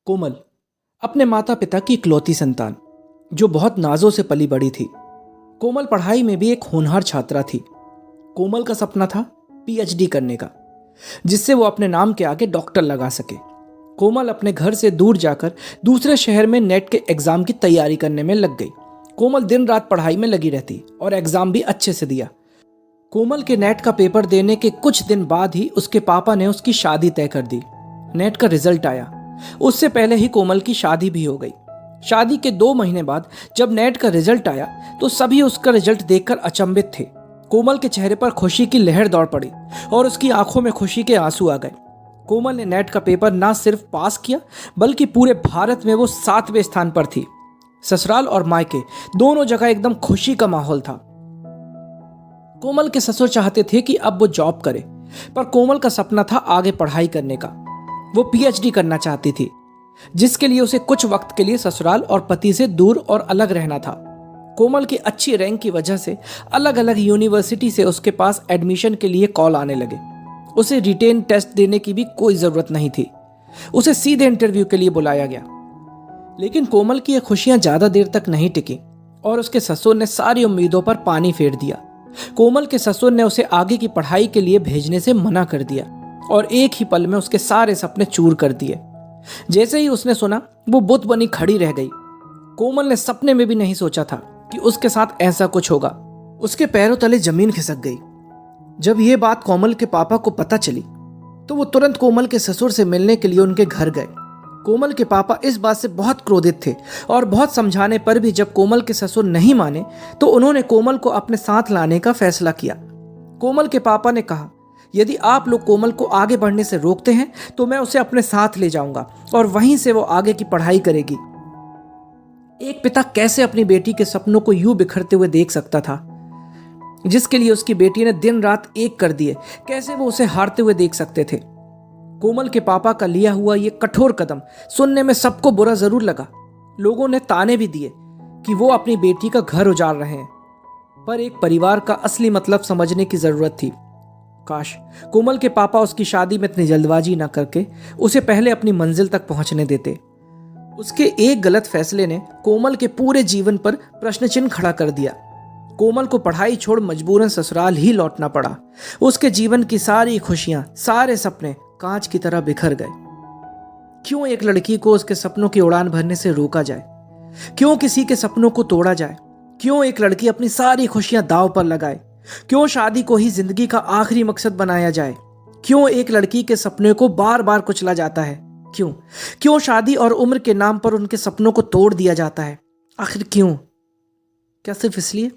कोमल अपने माता पिता की इकलौती संतान जो बहुत नाजों से पली बड़ी थी। कोमल पढ़ाई में भी एक होनहार छात्रा थी। कोमल का सपना था पीएचडी करने का, जिससे वो अपने नाम के आगे डॉक्टर लगा सके। कोमल अपने घर से दूर जाकर दूसरे शहर में नेट के एग्जाम की तैयारी करने में लग गई। कोमल दिन रात पढ़ाई में लगी रहती और एग्जाम भी अच्छे से दिया। कोमल के नेट का पेपर देने के कुछ दिन बाद ही उसके पापा ने उसकी शादी तय कर दी। नेट का रिजल्ट आया, उससे पहले ही कोमल की शादी भी हो गई। शादी के 2 महीने बाद जब नेट का रिजल्ट आया तो सभी उसका रिजल्ट देखकर अचंभित थे। कोमल के चेहरे पर खुशी की लहर दौड़ पड़ी और उसकी आंखों में खुशी के आंसू आ गए। कोमल ने नेट का पेपर ना सिर्फ पास किया बल्कि पूरे भारत में वो 7वें स्थान पर थी। ससुराल और मायके दोनों जगह एकदम खुशी का माहौल था। कोमल के ससुर चाहते थे कि अब वो जॉब करे, पर कोमल का सपना था आगे पढ़ाई करने का। वो पीएचडी करना चाहती थी, जिसके लिए उसे कुछ वक्त के लिए ससुराल और पति से दूर और अलग रहना था। कोमल की अच्छी रैंक की वजह से अलग अलग यूनिवर्सिटी से उसके पास एडमिशन के लिए कॉल आने लगे। उसे रिटेन टेस्ट देने की भी कोई ज़रूरत नहीं थी, उसे सीधे इंटरव्यू के लिए बुलाया गया। लेकिन कोमल की ये खुशियां ज़्यादा देर तक नहीं टिकी और उसके ससुर ने सारी उम्मीदों पर पानी फेर दिया। कोमल के ससुर ने उसे आगे की पढ़ाई के लिए भेजने से मना कर दिया और एक ही पल में उसके सारे सपने चूर कर दिए। जैसे ही उसने सुना, वो बुत बनी खड़ी रह गई। कोमल ने सपने में भी नहीं सोचा था कि उसके साथ ऐसा कुछ होगा। उसके पैरों तले जमीन खिसक गई। जब ये बात कोमल के पापा को पता चली तो वो तुरंत कोमल के ससुर से मिलने के लिए उनके घर गए। कोमल के पापा इस बात से बहुत क्रोधित थे और बहुत समझाने पर भी जब कोमल के ससुर नहीं माने तो उन्होंने कोमल को अपने साथ लाने का फैसला किया। कोमल के पापा ने कहा, यदि आप लोग कोमल को आगे बढ़ने से रोकते हैं तो मैं उसे अपने साथ ले जाऊंगा और वहीं से वो आगे की पढ़ाई करेगी। एक पिता कैसे अपनी बेटी के सपनों को यूं बिखरते हुए देख सकता था, जिसके लिए उसकी बेटी ने दिन रात एक कर दिए। कैसे वो उसे हारते हुए देख सकते थे। कोमल के पापा का लिया हुआ ये कठोर कदम सुनने में सबको बुरा जरूर लगा। लोगों ने ताने भी दिए कि वो अपनी बेटी का घर उजाड़ रहे हैं, पर एक परिवार का असली मतलब समझने की जरूरत थी। काश कोमल के पापा उसकी शादी में इतनी जल्दबाजी न करके उसे पहले अपनी मंजिल तक पहुंचने देते। उसके एक गलत फैसले ने कोमल के पूरे जीवन पर प्रश्न चिन्ह खड़ा कर दिया। कोमल को पढ़ाई छोड़ मजबूरन ससुराल ही लौटना पड़ा। उसके जीवन की सारी खुशियां, सारे सपने कांच की तरह बिखर गए। क्यों एक लड़की को उसके सपनों की उड़ान भरने से रोका जाए? क्यों किसी के सपनों को तोड़ा जाए? क्यों एक लड़की अपनी सारी खुशियां दांव पर लगाए? क्यों शादी को ही जिंदगी का आखिरी मकसद बनाया जाए? क्यों एक लड़की के सपने को बार बार कुचला जाता है? क्यों शादी और उम्र के नाम पर उनके सपनों को तोड़ दिया जाता है? आखिर क्यों? क्या सिर्फ इसलिए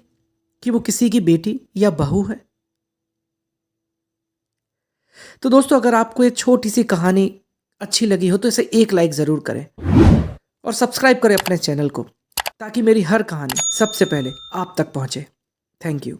कि वो किसी की बेटी या बहू है? तो दोस्तों, अगर आपको एक छोटी सी कहानी अच्छी लगी हो तो इसे एक लाइक जरूर करें और सब्सक्राइब करें अपने चैनल को, ताकि मेरी हर कहानी सबसे पहले आप तक पहुंचे। Thank you.